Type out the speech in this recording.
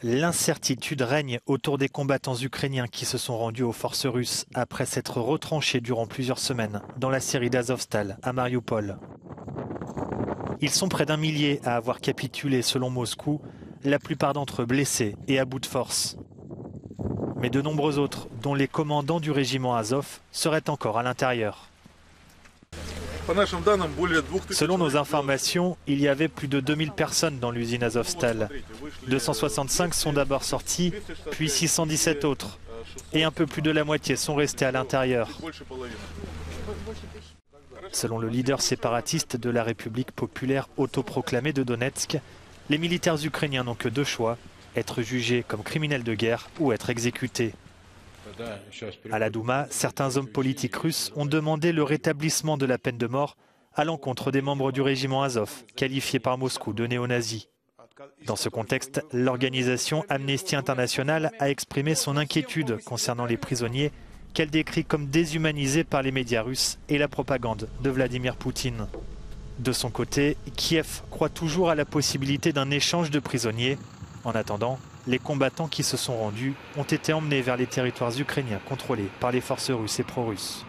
L'incertitude règne autour des combattants ukrainiens qui se sont rendus aux forces russes après s'être retranchés durant plusieurs semaines dans la scierie d'Azovstal à Mariupol. Ils sont près d'1 millier à avoir capitulé selon Moscou, la plupart d'entre eux blessés et à bout de force. Mais de nombreux autres, dont les commandants du régiment Azov, seraient encore à l'intérieur. Selon nos informations, il y avait plus de 2000 personnes dans l'usine Azovstal. 265 sont d'abord sortis, puis 617 autres. Et un peu plus de la moitié sont restés à l'intérieur. Selon le leader séparatiste de la République populaire autoproclamée de Donetsk, les militaires ukrainiens n'ont que 2 choix, être jugés comme criminels de guerre ou être exécutés. À la Douma, certains hommes politiques russes ont demandé le rétablissement de la peine de mort à l'encontre des membres du régiment Azov, qualifiés par Moscou de néo-nazis. Dans ce contexte, l'organisation Amnesty International a exprimé son inquiétude concernant les prisonniers qu'elle décrit comme déshumanisés par les médias russes et la propagande de Vladimir Poutine. De son côté, Kiev croit toujours à la possibilité d'un échange de prisonniers. En attendant, les combattants qui se sont rendus ont été emmenés vers les territoires ukrainiens contrôlés par les forces russes et pro-russes.